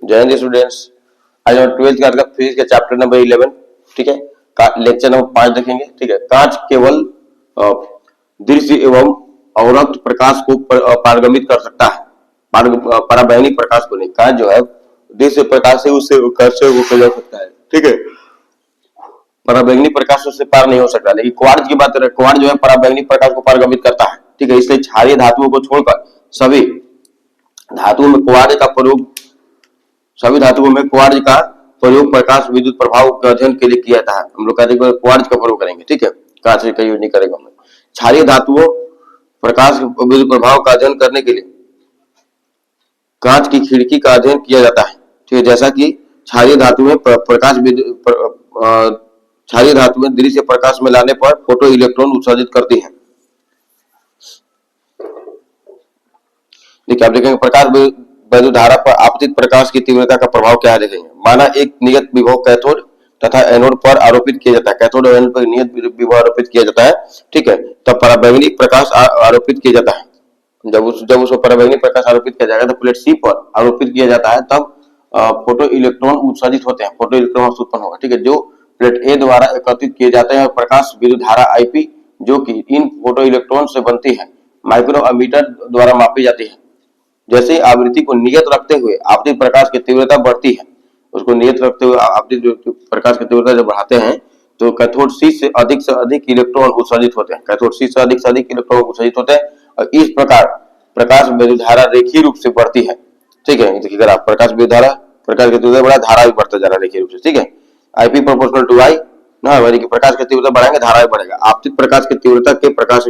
जय हिंद स्टूडेंट्स। आज हम 12th क्लास का फिजिक्स के चैप्टर नंबर 11, ठीक है, लेक्चर नंबर 5 देखेंगे। ठीक है, कांच केवल दृश्य एवं अवरक्त प्रकाश को पारगमित कर सकता है, पराबैंगनी प्रकाश को नहीं। कांच जो है दृश्य प्रकाश से उससे कर्षण होकर जा सकता है, ठीक है, पराबैंगनी प्रकाश उससे पार नहीं हो सकता। लेकिन क्वार्ट्ज की बात करें, क्वार्ट्ज जो है पराबैंगनी प्रकाश को पारगमित करता है, ठीक है। इसलिए क्षारीय धातुओं को छोड़कर सभी धातुओं में क्वार्ट्ज का प्रयोग प्रकाश विद्युत प्रभाव के अध्ययन के लिए किया जाता है। हम लोग कहते हैं क्वार्ट्ज का प्रयोग करेंगे, ठीक है, कांच का यूज नहीं करेंगे हम लोग। क्षारीय धातुओं प्रकाश विद्युत प्रभाव का अध्ययन करने के लिए कांच की खिड़की का अध्ययन किया जाता है, ठीक है। जैसा कि क्षारीय धातु में दृश्य प्रकाश में लाने पर फोटो इलेक्ट्रॉन उत्सर्जित करती है। देखिए आप देखेंगे प्रकाश वैद्युत धारा पर आपतित प्रकाश की तीव्रता का प्रभाव क्या है, देखेंगे। माना एक नियत विभव कैथोड तथा एनोड पर आरोपित किया जाता है, कैथोड और एनोड पर नियत विभव आरोपित किया जाता है, ठीक है। तब पराबैंगनी प्रकाश आरोपित किया जाता है। जब उस पराबैंगनी प्रकाश आरोपित किया जाएगा तो प्लेट सी पर आरोपित किया जाता है, तब फोटो इलेक्ट्रॉन उत्सर्जित होते हैं, फोटो इलेक्ट्रॉन उत्पन्न होगा, ठीक है, जो प्लेट ए द्वारा एकत्रित किए जाते हैं। और प्रकाश विद्युत धारा आईपी जो कि इन फोटो इलेक्ट्रॉन से बनती है माइक्रो अमीटर द्वारा मापी जाती है। जैसे ही आवृत्ति को नियत रखते हुए आपतित प्रकाश की तीव्रता बढ़ती है, उसको नियत रखते हुए आपतित प्रकाश की तीव्रता जब बढ़ाते हैं तो कैथोड सी से अधिक इलेक्ट्रॉन उत्सर्जित होते हैं, कैथोड सी से अधिक इलेक्ट्रॉन उत्सर्जित होते हैं। और इस प्रकार प्रकाश विद्युत धारा रेखीय रूप से बढ़ती है, ठीक है। देखिए अगर आप प्रकाश की तीव्रता बढ़ा, धारा भी बढ़ता जा रहा है रेखीय रूप से, ठीक है। आईपी प्रोपोर्शनल टू आई ना, यानी कि प्रकाश की तीव्रता बढ़ाएंगे धारा भी बढ़ेगा। आपतित प्रकाश की तीव्रता के प्रकाश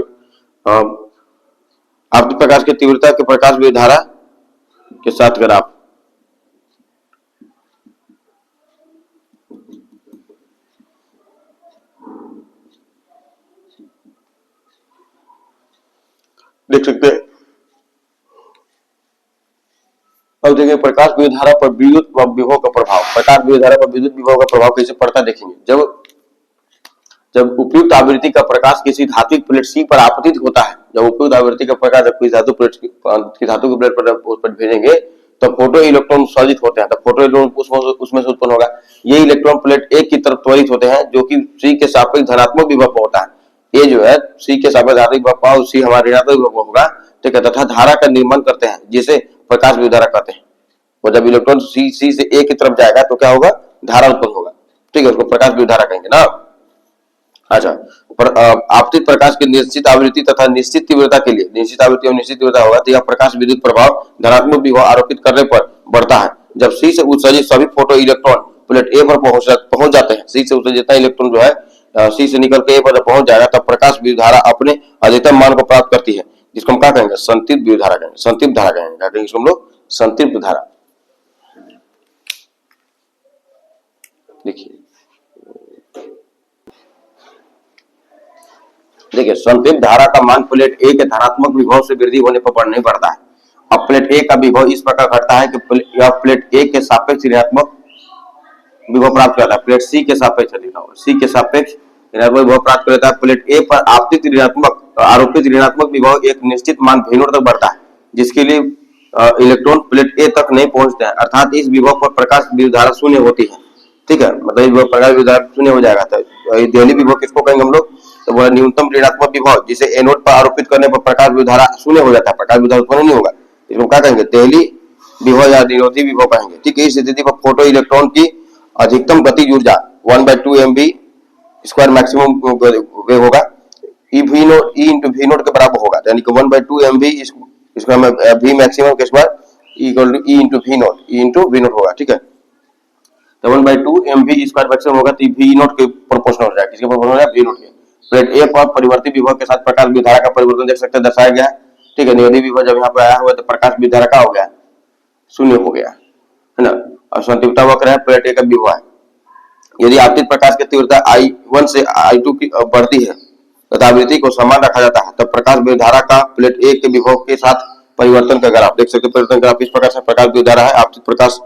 विद्युत धारा के साथ अगर आप देख सकते हैं। अब देखिए प्रकाश विद्युत धारा पर विद्युत विभव का प्रभाव, प्रकाश विद्युत धारा पर विद्युत विभव का प्रभाव कैसे पड़ता है देखेंगे। जब उपयुक्त आवृत्ति का प्रकाश किसी धात्विक प्लेट सी पर आपतित होता है, जब उपयुक्त आवृत्ति का प्रकाश जब किसी धातु की प्लेट पर भेजेंगे तो फोटो इलेक्ट्रॉन उत्सर्जित होते हैं, तो फोटो इलेक्ट्रॉन उसमें से उत्पन्न होगा। ये इलेक्ट्रॉन प्लेट ए की तरफ त्वरित होते हैं, जो कि सी के सापेक्ष धनात्मक विभव पर होता है। ए जो है सी के सापेक्ष धनात्मक विभव पर, सी हमारा ऋणात्मक विभव होगा, ठीक है, तथा धारा का निर्माण करते हैं जिसे प्रकाश विद्युत धारा कहते हैं। और जब इलेक्ट्रॉन सी से ए की तरफ जाएगा तो क्या होगा, धारा उत्पन्न होगा, ठीक है, उसको प्रकाश विद्युत धारा कहेंगे ना। अच्छा, आपतित प्रकाश की निश्चित आवृत्ति तथा निश्चित तीव्रता के लिए निश्चित आवृत्ति और निश्चित तीव्रता होगा तो यह प्रकाश विद्युत प्रभाव धनात्मक विभव आरोपित करने पर बढ़ता है। जब सी से उत्सर्जित सभी फोटो इलेक्ट्रॉन प्लेट ए पर पहुंच जाते हैं, सी से उत्सर्जित जितना इलेक्ट्रॉन जो है सी से निकल के ए पर जब पहुंच जाएगा तब प्रकाश विद्युत धारा अपने अधिकतम मान को प्राप्त करती है, जिसको हम क्या कहेंगे, संतृप्त विद्युत धारा कहेंगे, संतृप्त धारा कहेंगे, क्या कहेंगे इसको हम लोग, संतृप्त धारा। देखिए संतृप्त धारा का मान प्लेट ए के धनात्मक विभव से वृद्धि होने पर नहीं बढ़ता है। अब प्लेट ए का विभव इस प्रकार घटता है कि यह प्लेट ए के सापेक्ष ऋणात्मक विभव प्राप्त करता है, प्लेट सी के सापेक्ष ऋणात्मक विभव प्राप्त कर लेता है। प्लेट ए पर आरोपित ऋणात्मक विभव एक निश्चित मान v0 तक बढ़ता है, जिसके लिए इलेक्ट्रॉन प्लेट ए तक नहीं पहुंचते हैं, अर्थात इस विभव पर प्रकाश विद्युत धारा शून्य होती है, ठीक है, मतलब प्रकाश विद्युत धारा शून्य हो जाएगा। तो देहली विभव किसको कहेंगे हम लोग, तो वह न्यूनतम ऋणात्मक विभव जिसे एनोड पर आरोपित करने पर प्रकाश विद्युत धारा शून्य हो जाता है, प्रकाश विद्युत धारा उत्पन्न नहीं होगा, इसको क्या कहेंगे, देहली विभव या निरोधी विभव कहेंगे, ठीक है। इस स्थिति पर फोटो इलेक्ट्रॉन की अधिकतम गतिज ऊर्जा 1/2 mv स्क्वायर मैक्सिमम वेव होगा, ई इंटू वी नोट के बराबर होगा, यानी कि 1/2 mv इसको हमें वी मैक्सिमम के square equal to E into V nought होगा, ठीक है। तो 1/2 mv स्क्वायर मैक्सिमम होगा तो वी नोट के प्रोपोर्शनल हो जाएगा, किसके प्रोपोर्शनल हो जाएगा, वी नोट के। प्लेट ए पर परिवर्ती विभव के साथ प्रकाश विद्युत धारा का परिवर्तन देख सकते हैं, दर्शाया गया है, ठीक है। निरोधी विभव जब यहाँ पर आया हुआ तो प्रकाश विद्युत धारा का हो गया, शून्य हो गया, है ना। और संतृप्तता वक्र है, प्लेट ए का विभव है। यदि आपतित प्रकाश की तीव्रता I1 से I2 की बढ़ती है तथा आवृत्ति को समान रखा जाता है, तब प्रकाश विद्युत धारा का प्लेट ए के विभव के साथ परिवर्तन का ग्राफ देख सकते हैं। परिवर्तन ग्राफ इस प्रकार से प्रकाश विद्युत धारा है, आपतित प्रकाश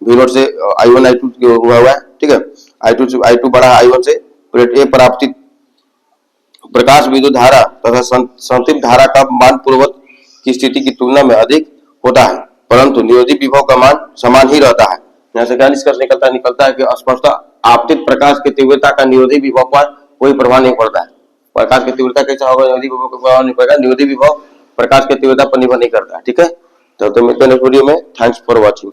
V0 से I1 I2 हुआ है, ठीक है, I2 बढ़ा I1 से। प्लेट ए पर आपतित प्रकाश विद्युत धारा तथा संतृप्त धारा का मान पूर्ववत की स्थिति की तुलना में अधिक होता है, परंतु निरोधी विभव का मान समान ही रहता है। यहाँ से क्या निष्कर्ष निकलता है कि स्पष्टता आपतित प्रकाश की तीव्रता का निरोधी विभव पर कोई प्रभाव नहीं पड़ता है। प्रकाश की तीव्रता कैसा होगा, निरोधी विभव पर प्रभाव नहीं पड़ेगा। निरोधी विभव प्रकाश की तीव्रता पर निर्भर नहीं करता है। ठीक है, तो मिलते हैं नेक्स्ट वीडियो में। Thanks for watching.